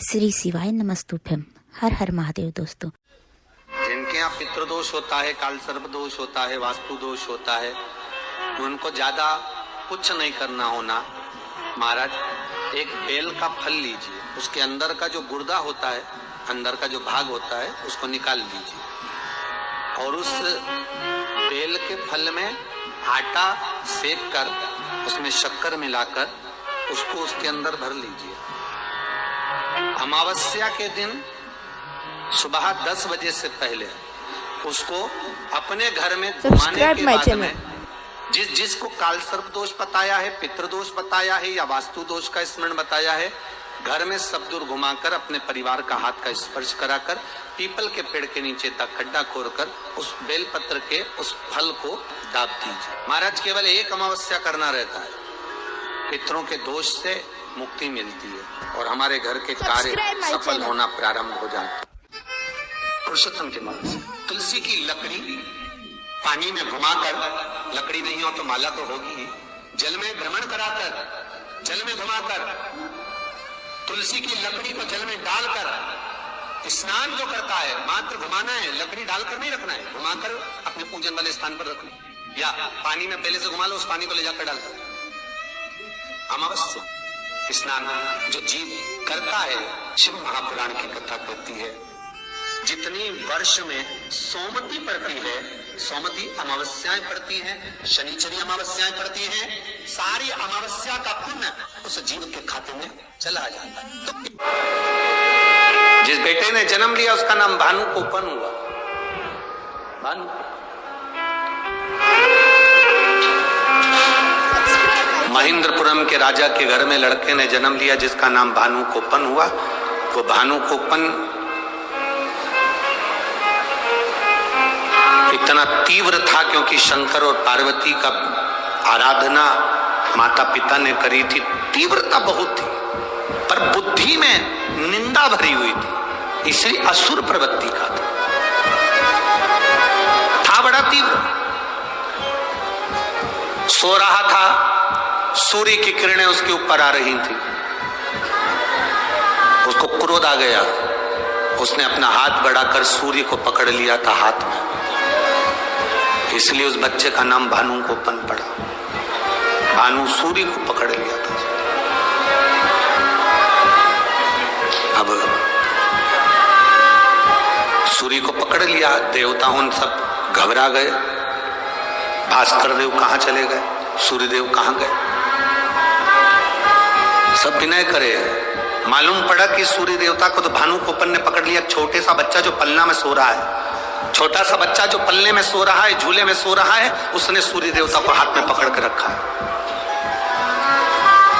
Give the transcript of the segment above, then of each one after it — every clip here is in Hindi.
श्री शिवाय नमस्तुभ्यम। हर हर महादेव। दोस्तों, जिनके यहाँ पितृदोष होता है, काल सर्प दोष होता है, वास्तु दोष होता है, उनको ज्यादा कुछ नहीं करना होना। महाराज, एक बेल का फल लीजिए, उसके अंदर का जो गुर्दा होता है, अंदर का जो भाग होता है, उसको निकाल लीजिए और उस बेल के फल में आटा सेक कर उसमें शक्कर मिलाकर उसको उसके अंदर भर लीजिए। अमावस्या के दिन सुबह 10 बजे से पहले उसको अपने घर में घुमाने के बाद में जिसको काल सर्प दोष बताया है, पितृदोष बताया है या वास्तु दोष का स्मरण बताया है, घर में सब दूर घुमाकर अपने परिवार का हाथ का स्पर्श कराकर पीपल के पेड़ के नीचे तक खड्डा खोदकर उस बेलपत्र के उस फल को दाब दीजिए। महाराज, केवल एक अमावस्या करना रहता है, पितरों के दोष से मुक्ति मिलती है और हमारे घर के कार्य सफल होना प्रारंभ हो जाते हैं। पुरुषोत्तम के मार्ग से तुलसी की लकड़ी पानी में घुमाकर, लकड़ी नहीं हो तो माला तो होगी ही, जल में भ्रमण कराकर, जल में घुमाकर तुलसी की लकड़ी को जल में डालकर स्नान जो करता है, मात्र घुमाना है, लकड़ी डालकर नहीं रखना है, घुमाकर अपने पूजन वाले स्थान पर रखना, या पानी में पहले से घुमा लो, उस पानी को ले जाकर डालकर अमावस्या स्नान जो जीव करता है। शिव महापुराण की कथा कहती है, जितनी वर्ष में सोमती पड़ती है, सोमती अमावस्याएं पड़ती हैं, शनिचरी अमावस्याएं पड़ती हैं, सारी अमावस्या का पुण्य उस जीव के खाते में चला जाता है। तो जिस बेटे ने जन्म लिया उसका नाम भानु कोपन हुआ। भानु महेंद्रपुरम के राजा के घर में लड़के ने जन्म लिया जिसका नाम भानु कोपन हुआ। वो भानु कोपन इतना तीव्र था क्योंकि शंकर और पार्वती का आराधना माता पिता ने करी थी, तीव्रता बहुत थी, पर बुद्धि में निंदा भरी हुई थी, इसलिए असुर प्रवृत्ति का था बड़ा तीव्र। सो रहा था, सूर्य की किरणें उसके ऊपर आ रही थी, उसको क्रोध आ गया, उसने अपना हाथ बढ़ाकर सूर्य को पकड़ लिया था हाथ में, इसलिए उस बच्चे का नाम भानु कोपन पड़ा। भानु सूर्य को पकड़ लिया था। अब सूर्य को पकड़ लिया, देवता उन सब घबरा गए, भास्कर देव कहां चले गए, सूर्यदेव कहां गए, सब विनय करे। मालूम पड़ा कि सूर्य देवता को तो भानु कोपन ने पकड़ लिया। छोटे सा बच्चा जो पलना में सो रहा है, छोटा सा बच्चा जो पल्ले में सो रहा है, झूले में सो रहा है, उसने सूर्य देवता को हाथ में पकड़ के रखा है।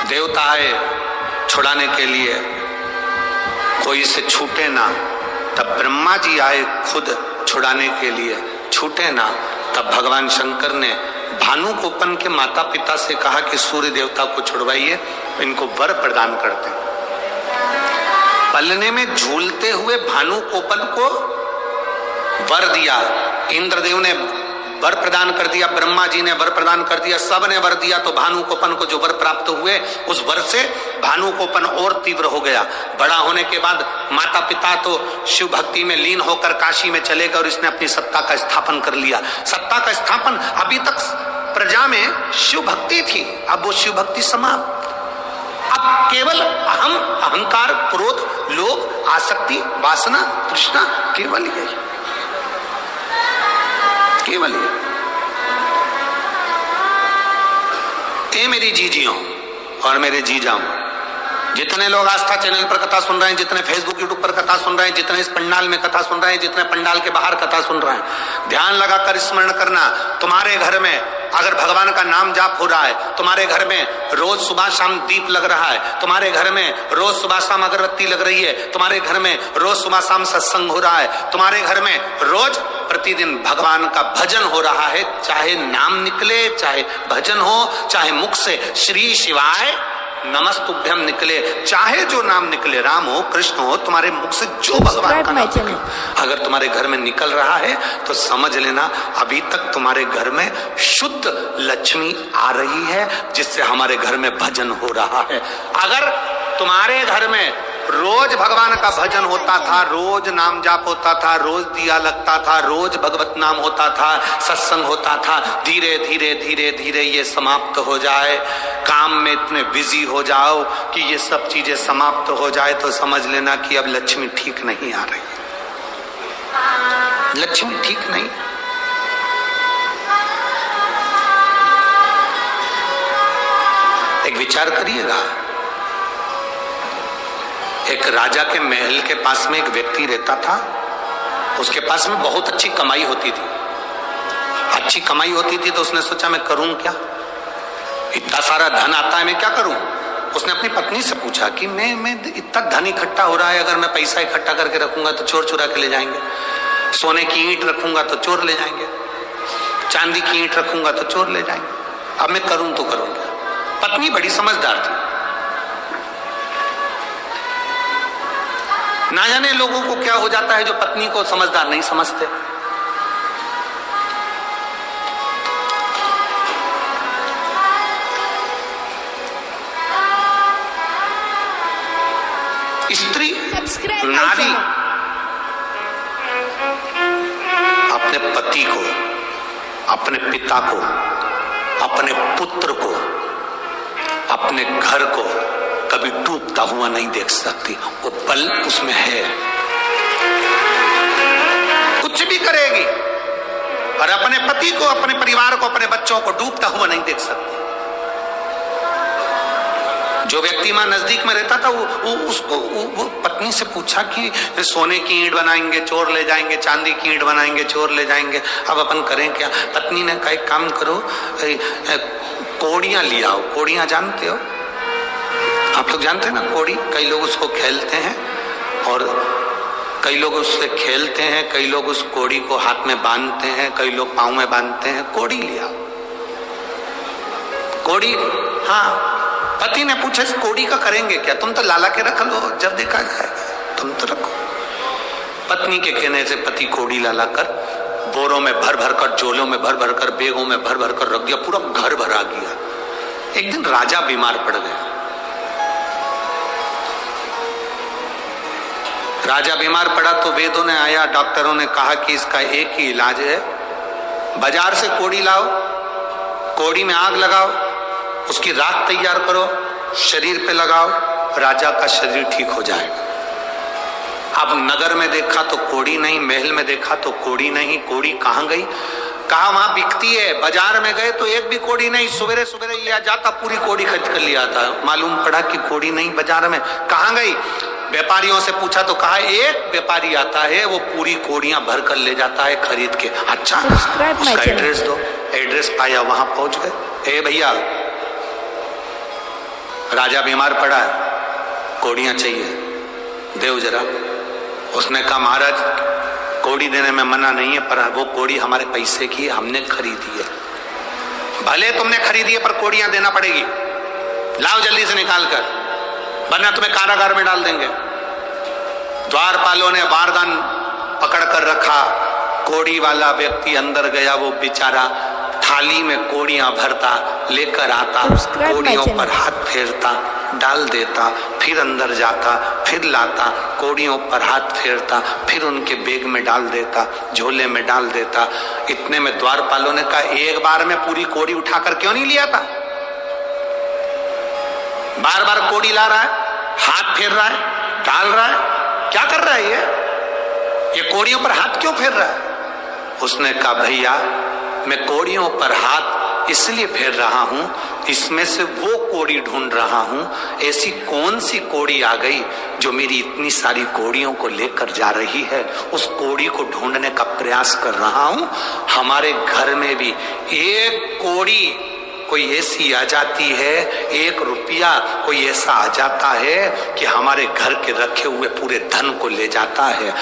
देवता आए छुड़ाने के लिए, कोई इसे छूटे ना, तब ब्रह्मा जी आए खुद छुड़ाने के लिए, छूटे ना, तब भगवान शंकर ने भानु कोपन के माता पिता से कहा कि सूर्य देवता को छुड़वाइए, इनको वर प्रदान करते हैं। पलने में झूलते हुए भानु कोपन को वर दिया, इंद्रदेव ने वर प्रदान कर दिया, ब्रह्मा जी ने वर प्रदान कर दिया, सब ने वर दिया, तो भानु कोपन को जो वर प्राप्त हुए उस वर से भानु कोपन और तीव्र हो गया। बड़ा होने के बाद माता पिता तो शिव भक्ति में लीन होकर काशी में चले गए और इसने अपनी सत्ता का स्थापन कर लिया। सत्ता का स्थापन, अभी तक प्रजा में शिव भक्ति थी, अब वो शिव भक्ति समाप्त। अब केवल अहम, अहंकार, क्रोध, लोभ, आसक्ति, वासना, तृष्णा, केवल यही, केवल ये मेरी जीजियों और मेरे जीजाओं, जितने लोग आस्था चैनल पर कथा सुन रहे हैं, जितने फेसबुक यूट्यूब पर कथा सुन रहे हैं, जितने इस पंडाल में कथा सुन रहे हैं, जितने पंडाल के बाहर कथा सुन रहे हैं, ध्यान लगाकर स्मरण करना, तुम्हारे घर में अगर भगवान का नाम जाप हो रहा है, तुम्हारे घर में रोज सुबह शाम दीप लग रहा है, तुम्हारे घर में रोज सुबह शाम अगरबत्ती लग रही है, तुम्हारे घर में रोज सुबह शाम सत्संग हो रहा है, तुम्हारे घर में रोज प्रतिदिन भगवान का भजन हो रहा है, चाहे नाम निकले, चाहे भजन हो, चाहे मुख से श्री शिवाय नमस्तुभ्यम निकले, चाहे जो नाम निकले, राम हो, कृष्ण हो, तुम्हारे मुख से जो भगवान का नाम निकले, अगर तुम्हारे घर में निकल रहा है तो समझ लेना अभी तक तुम्हारे घर में शुद्ध लक्ष्मी आ रही है, जिससे हमारे घर में भजन हो रहा है। अगर तुम्हारे घर में रोज भगवान का भजन होता था, रोज नाम जाप होता था, रोज दिया लगता था, रोज भगवत नाम होता था, सत्संग होता था। धीरे धीरे धीरे धीरे ये समाप्त हो जाए, काम में इतने बिजी हो जाओ कि ये सब चीजें समाप्त हो जाए तो समझ लेना कि अब लक्ष्मी ठीक नहीं आ रही, लक्ष्मी ठीक नहीं। एक विचार करिएगा, एक राजा के महल के पास में एक व्यक्ति रहता था, उसके पास में बहुत अच्छी कमाई होती थी। अच्छी कमाई होती थी तो उसने सोचा मैं करूं क्या, इतना सारा धन आता है मैं क्या करूं। उसने अपनी पत्नी से पूछा कि मैं इतना धन इकट्ठा हो रहा है, अगर मैं पैसा इकट्ठा करके रखूंगा तो चोर चुरा के ले जाएंगे, सोने की ईंट रखूंगा तो चोर ले जाएंगे, चांदी की ईंट रखूंगा तो चोर ले जाएंगे, अब मैं करूं तो करूं क्या। पत्नी बड़ी समझदार थी, ना जाने लोगों को क्या हो जाता है जो पत्नी को समझदार नहीं समझते। स्त्री नारी अपने पति को, अपने पिता को, अपने पुत्र को, अपने घर को कभी डूबता हुआ नहीं देख सकती। वो बल उसमें है, कुछ भी करेगी, और अपने पति को, अपने परिवार को, अपने बच्चों को डूबता हुआ नहीं देख सकती। जो व्यक्ति मां नजदीक में रहता था वो पत्नी से पूछा कि सोने की ईंट बनाएंगे चोर ले जाएंगे, चांदी की ईंट बनाएंगे चोर ले जाएंगे, अब अपन करें क्या। पत्नी ने कहा एक काम करो, कोड़ियां ले आओ। कोड़ियां जानते हो आप लोग, जानते हैं ना कोड़ी, कई लोग उसको खेलते हैं और कई लोग उससे खेलते हैं, कई लोग उस कोड़ी को हाथ में बांधते हैं, कई लोग पांव में बांधते हैं। कोड़ी ले आओ, कोड़ी। हाँ, पति ने पूछा इस कोड़ी का करेंगे क्या, तुम तो लाला के रख लो, जब देखा जाएगा, तुम तो रखो। पत्नी के कहने से पति कोड़ी लाला कर बोरों में भर भर कर, झोलों में भर भर कर, बेगों में भर भर कर रख दिया, पूरा घर भरा गया। एक दिन राजा बीमार पड़ गया। राजा बीमार पड़ा तो वेदों ने आया, डॉक्टरों ने कहा कि इसका एक ही इलाज है, बाजार से कोड़ी लाओ, कोड़ी में आग लगाओ, उसकी राख तैयार करो, शरीर पे लगाओ, राजा का शरीर ठीक हो जाएगा। अब नगर में देखा तो कोड़ी नहीं, महल में देखा तो कोड़ी नहीं। कोड़ी कहां गई, कहा वहां बिकती है। बाजार में गए तो एक भी कोड़ी नहीं, सवेरे सवेरे लिया जाता, पूरी कोड़ी खरीद कर लिया था। मालूम पड़ा कि कोड़ी नहीं बाजार में, कहां गई। व्यापारियों से पूछा तो कहा एक व्यापारी आता है, वो पूरी कोड़ियां भर कर ले जाता है खरीद के। अच्छा, उसका एड्रेस दो। एड्रेस पाया, वहां पहुंच गए। ए भैया, राजा बीमार पड़ा है, कोड़ियां चाहिए, देव जरा। उसने कहा महाराज कोड़ी देने में मना नहीं है, पर वो कोड़ी हमारे पैसे की, हमने खरीदी है। भले तुमने खरीदी है पर कोड़ियां देना पड़ेगी, लाओ जल्दी से निकाल कर, वरना तुम्हें कारागार में डाल देंगे। द्वारपालों ने वारदान पकड़ कर रखा। कोड़ी वाला व्यक्ति अंदर गया, वो बेचारा थाली में कोड़ियां भरता, लेकर आता, कोड़ियों पर हाथ फेरता, डाल देता, फिर अंदर जाता, फिर लाता, कोड़ियों पर हाथ फेरता, फिर उनके बैग में डाल देता, झोले में डाल देता। इतने में द्वारपालों ने कहा एक बार में पूरी कोड़ी उठाकर क्यों नहीं लिया था, बार बार कोड़ी ला रहा है, हाथ फेर रहा है, डाल रहा है, क्या कर रहा है ये कोड़ियों पर हाथ क्यों फेर रहा है। उसने कहा भैया मैं कोड़ियों पर हाथ इसलिए फेर रहा हूं, इसमें से वो कोड़ी ढूंढ रहा हूं, ऐसी कौन सी कोड़ी आ गई जो मेरी इतनी सारी कोड़ियों को लेकर जा रही है, उस कोड़ी को ढूंढने का प्रयास कर रहा हूं। हमारे घर में भी एक कोड़ी कोई ऐसी आ जाती है, 1 रुपया कोई ऐसा आ जाता है कि हमारे घर के रखे हुए पूरे धन को ले जाता है।